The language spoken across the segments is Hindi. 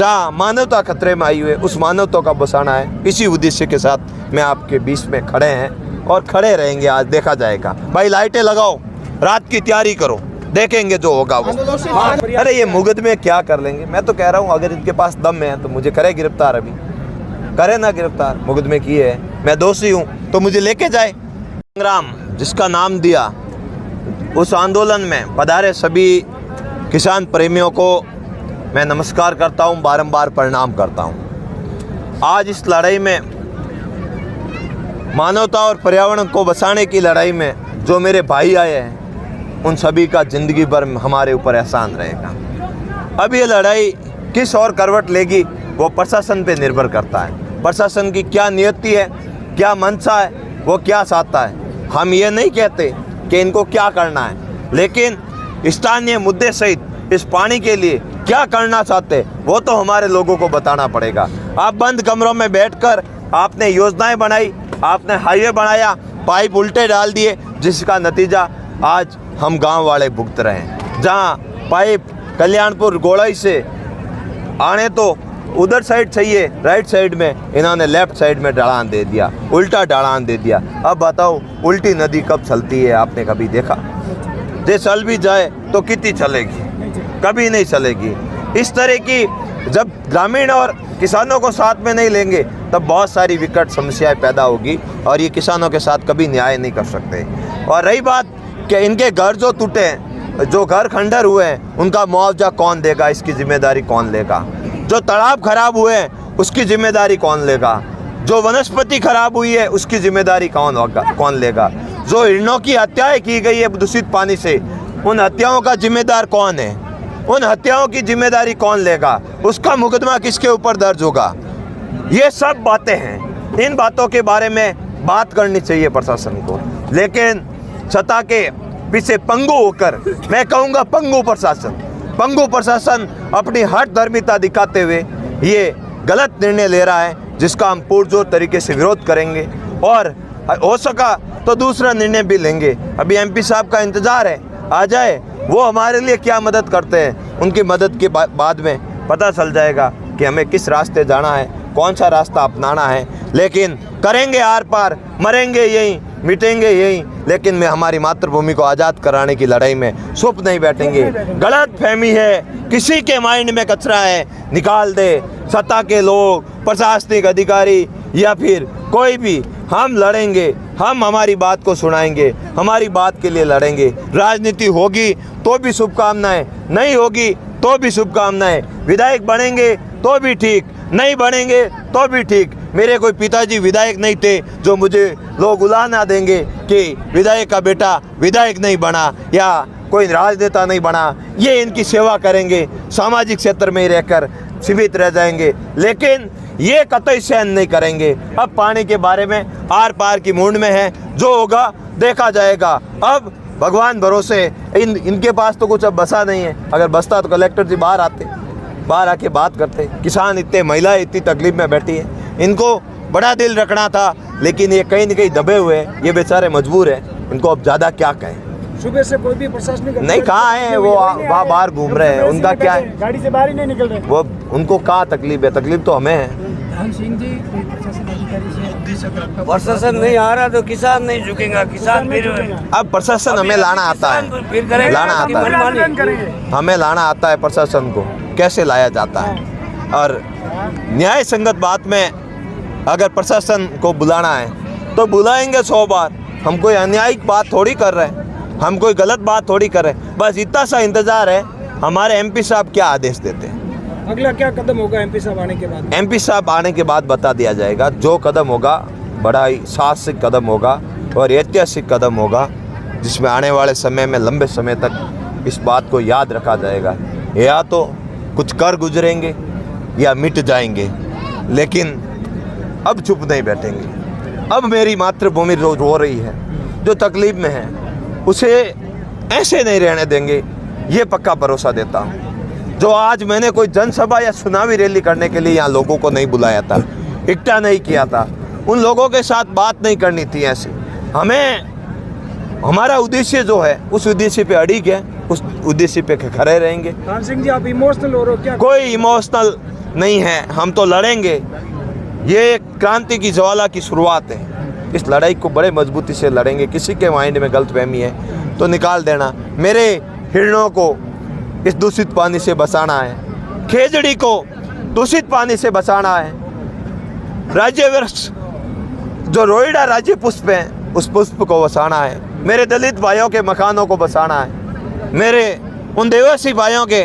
जहाँ मानवता खतरे में आई हुई है, उस मानवता का बसाना है। इसी उद्देश्य के साथ मैं आपके बीच में खड़े हैं और खड़े रहेंगे। आज देखा जाएगा। भाई लाइटें लगाओ, रात की तैयारी करो, देखेंगे जो होगा वो। अरे ये मुकदमे क्या कर लेंगे। मैं तो कह रहा हूँ अगर इनके पास दम है तो मुझे करे गिरफ्तार, अभी करे ना गिरफ्तार। मुकदमे किए हैं, मैं दोषी हूँ तो मुझे लेके जाए। संग्राम जिसका नाम दिया, उस आंदोलन में पधारे सभी किसान प्रेमियों को मैं नमस्कार करता हूँ, बारंबार प्रणाम करता हूँ। आज इस लड़ाई में, मानवता और पर्यावरण को बचाने की लड़ाई में जो मेरे भाई आए हैं, उन सभी का ज़िंदगी भर हमारे ऊपर एहसान रहेगा। अब ये लड़ाई किस और करवट लेगी वो प्रशासन पे निर्भर करता है। प्रशासन की क्या नियति है, क्या मंशा है, वो क्या चाहता है। हम ये नहीं कहते कि इनको क्या करना है, लेकिन स्थानीय मुद्दे सहित इस पानी के लिए क्या करना चाहते वो तो हमारे लोगों को बताना पड़ेगा। आप बंद कमरों में बैठकर आपने योजनाएं बनाई, आपने हाईवे बनाया, पाइप उल्टे डाल दिए, जिसका नतीजा आज हम गांव वाले भुगत रहे हैं। जहां पाइप कल्याणपुर गोड़ाई से आने तो उधर साइड चाहिए, राइट साइड में इन्होंने लेफ्ट साइड में ढलान दे दिया, उल्टा ढलान दे दिया। अब बताओ उल्टी नदी कब चलती है, आपने कभी देखा? जे चल भी जाए तो कितनी चलेगी, कभी नहीं चलेगी। इस तरह की जब ग्रामीण और किसानों को साथ में नहीं लेंगे तब बहुत सारी विकट समस्याएं पैदा होगी और ये किसानों के साथ कभी न्याय नहीं कर सकते। और रही बात कि इनके घर जो टूटे हैं, जो घर खंडर हुए हैं, उनका मुआवजा कौन देगा, इसकी जिम्मेदारी कौन लेगा? जो तालाब खराब हुए हैं उसकी जिम्मेदारी कौन लेगा? जो वनस्पति खराब हुई है उसकी जिम्मेदारी कौन लेगा? जो हिरणों की हत्याएं की गई है दूषित पानी से, उन हत्याओं का जिम्मेदार कौन है? उन हत्याओं की जिम्मेदारी कौन लेगा? उसका मुकदमा किसके ऊपर दर्ज होगा? ये सब बातें हैं। इन बातों के बारे में बात करनी चाहिए प्रशासन को, लेकिन सत्ता के पीछे पंगु होकर, मैं कहूँगा पंगु प्रशासन अपनी हट धर्मिता दिखाते हुए ये गलत निर्णय ले रहा है, जिसका हम पुरजोर तरीके से विरोध करेंगे और हो सका तो दूसरा निर्णय भी लेंगे। अभी एमपी साहब का इंतज़ार है, आ जाए, वो हमारे लिए क्या मदद करते हैं। उनकी मदद के बाद में पता चल जाएगा कि हमें किस रास्ते जाना है, कौन सा रास्ता अपनाना है। लेकिन करेंगे आर पार, मरेंगे यहीं, मिटेंगे यहीं, लेकिन मैं हमारी मातृभूमि को आज़ाद कराने की लड़ाई में चुप नहीं बैठेंगे। गलत फहमी है, किसी के माइंड में कचरा है, निकाल दे। सत्ता के लोग, प्रशासनिक अधिकारी या फिर कोई भी, हम लड़ेंगे, हम हमारी बात को सुनाएंगे, हमारी बात के लिए लड़ेंगे। राजनीति होगी तो भी शुभकामनाएं, नहीं होगी तो भी शुभकामनाएं। विधायक बनेंगे तो भी ठीक, नहीं बनेंगे तो भी ठीक। मेरे कोई पिताजी विधायक नहीं थे जो मुझे लोग उलाहना देंगे कि विधायक का बेटा विधायक नहीं बना या कोई राजनेता नहीं बना। ये इनकी सेवा करेंगे, सामाजिक क्षेत्र में ही रहकर सीमित रह जाएंगे, लेकिन ये कतई सहन नहीं करेंगे। अब पानी के बारे में आर पार की मूड में है, जो होगा देखा जाएगा। अब भगवान भरोसे, इनके पास तो कुछ अब बसा नहीं है। अगर बसता तो कलेक्टर जी बाहर आते, बाहर आके बात करते। किसान इतने, महिलाएं इतनी तकलीफ में बैठी है, इनको बड़ा दिल रखना था, लेकिन ये कहीं न कहीं दबे हुए हैं, ये बेचारे मजबूर हैं। इनको अब ज़्यादा क्या कहें। सुबह से कोई भी प्रशासनिक नहीं, कहाँ है वो, वहाँ बाहर घूम रहे हैं। उनका क्या है, गाड़ी से बाहर ही नहीं निकल रहे। वो उनको कहाँ तकलीफ है? तकलीफ तो हमें है। प्रशासन नहीं आ रहा तो किसान नहीं झुकेगा, किसान फिर अब प्रशासन हमें लाना आता है, फिर करेगा, लाना आता है, हमें लाना आता है प्रशासन को, कैसे लाया जाता है। और न्याय संगत बात में अगर प्रशासन को बुलाना है तो बुलाएंगे 100 बार। हम कोई अन्यायिक बात थोड़ी कर रहे हैं, हम कोई गलत बात थोड़ी कर रहे हैं। बस इतना सा इंतज़ार है हमारे एमपी साहब क्या आदेश देते हैं। अगला क्या कदम होगा एमपी साहब आने के बाद? एमपी साहब आने के बाद बता दिया जाएगा। जो कदम होगा बड़ा ही साहसिक कदम होगा और ऐतिहासिक कदम होगा, जिसमें आने वाले समय में लंबे समय तक इस बात को याद रखा जाएगा। या तो कुछ कर गुजरेंगे या मिट जाएंगे, लेकिन अब चुप नहीं बैठेंगे। अब मेरी मातृभूमि रो रही है, जो तकलीफ में है, उसे ऐसे नहीं रहने देंगे, ये पक्का भरोसा देता हूँ। जो आज मैंने कोई जनसभा या चुनावी रैली करने के लिए यहाँ लोगों को नहीं बुलाया था, इकट्ठा नहीं किया था, उन लोगों के साथ बात नहीं करनी थी ऐसे। हमें हमारा उद्देश्य जो है उस उद्देश्य पे अड़िग है, उस उद्देश्य पे खड़े रहेंगे। कान सिंह जी, आप इमोशनल हो रहे हो क्या? कोई इमोशनल नहीं है, हम तो लड़ेंगे। ये क्रांति की ज्वाला की शुरुआत है। इस लड़ाई को बड़े मजबूती से लड़ेंगे। किसी के माइंड में गलतफहमी है तो निकाल देना। मेरे हिरणों को इस दूषित पानी से बचाना है, खेजड़ी को दूषित पानी से बचाना है। राज्य वृक्ष जो रोइडा राज्य पुष्प है उस पुष्प को बचाना है। मेरे दलित भाइयों के मकानों को बचाना है। मेरे उन देवासी भाइयों के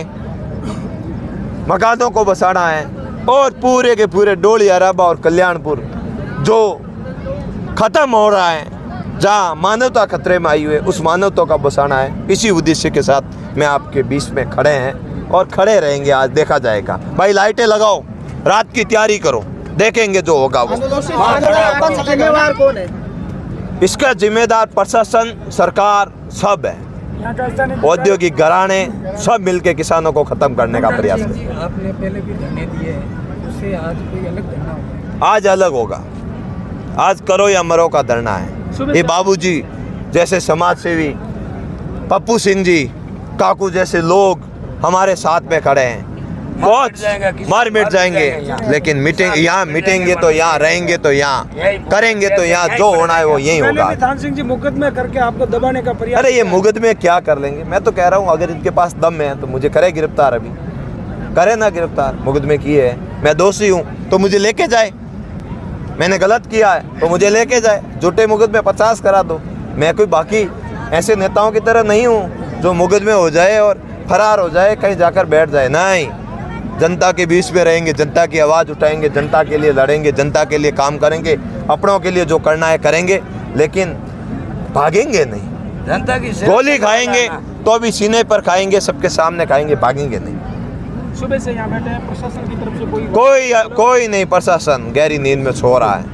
मकानों को बचाना है। और पूरे के पूरे डोली अराबा और कल्याणपुर जो ख़त्म हो रहा है, जहाँ मानवता खतरे में आई हुई है, उस मानवता का बचाना है। इसी उद्देश्य के साथ मैं आपके बीच में खड़े हैं और खड़े रहेंगे। आज देखा जाएगा। भाई लाइटें लगाओ, रात की तैयारी करो, देखेंगे जो होगा वो। जिम्मेवार कौन है? इसका जिम्मेदार प्रशासन, सरकार सब है। यहाँ का स्थानीय औद्योगिक घराने सब मिलके किसानों को खत्म करने का प्रयास कर। आपने पहले भी धरने दिए हैं, उससे आज कोई अलग धरना होगा? आज अलग होगा। आज करो या मरो का धरना है। ये बाबूजी जैसे समाज सेवी, पप्पू सिंह जी, काकू जैसे लोग हमारे साथ में खड़े हैं। बहुत मार मिट जाएंगे, लेकिन मीटिंग यहाँ मिटेंगे तो यहाँ, रहेंगे तो यहाँ, करेंगे तो यहाँ, जो होना है वो यही पहले होगा। भी थान सिंह जी मुकदमे करके आपको दबाने का प्रयास। अरे ये मुकदमे क्या कर लेंगे? मैं तो कह रहा हूँ अगर इनके पास दम है तो मुझे करे गिरफ्तार। अभी करे ना गिरफ्तार, मुकदमे किए हैं। मैं दोषी हूँ तो मुझे लेके जाए। मैंने गलत किया है तो मुझे लेके जाए। झूठे मुकदमे 50 करा दो। मैं कोई बाकी ऐसे नेताओं की तरह नहीं हूँ जो मुकदमे हो जाए और फरार हो जाए, कहीं जाकर बैठ जाए। नहीं, जनता के बीच में रहेंगे, जनता की आवाज़ उठाएंगे, जनता के लिए लड़ेंगे, जनता के लिए काम करेंगे, अपनों के लिए जो करना है करेंगे, लेकिन भागेंगे नहीं। जनता की गोली खाएंगे तो भी सीने पर खाएंगे, सबके सामने खाएंगे, भागेंगे नहीं। सुबह से यहाँ बैठे हैं, प्रशासन की तरफ से कोई कोई नहीं। प्रशासन गहरी नींद में सो रहा है।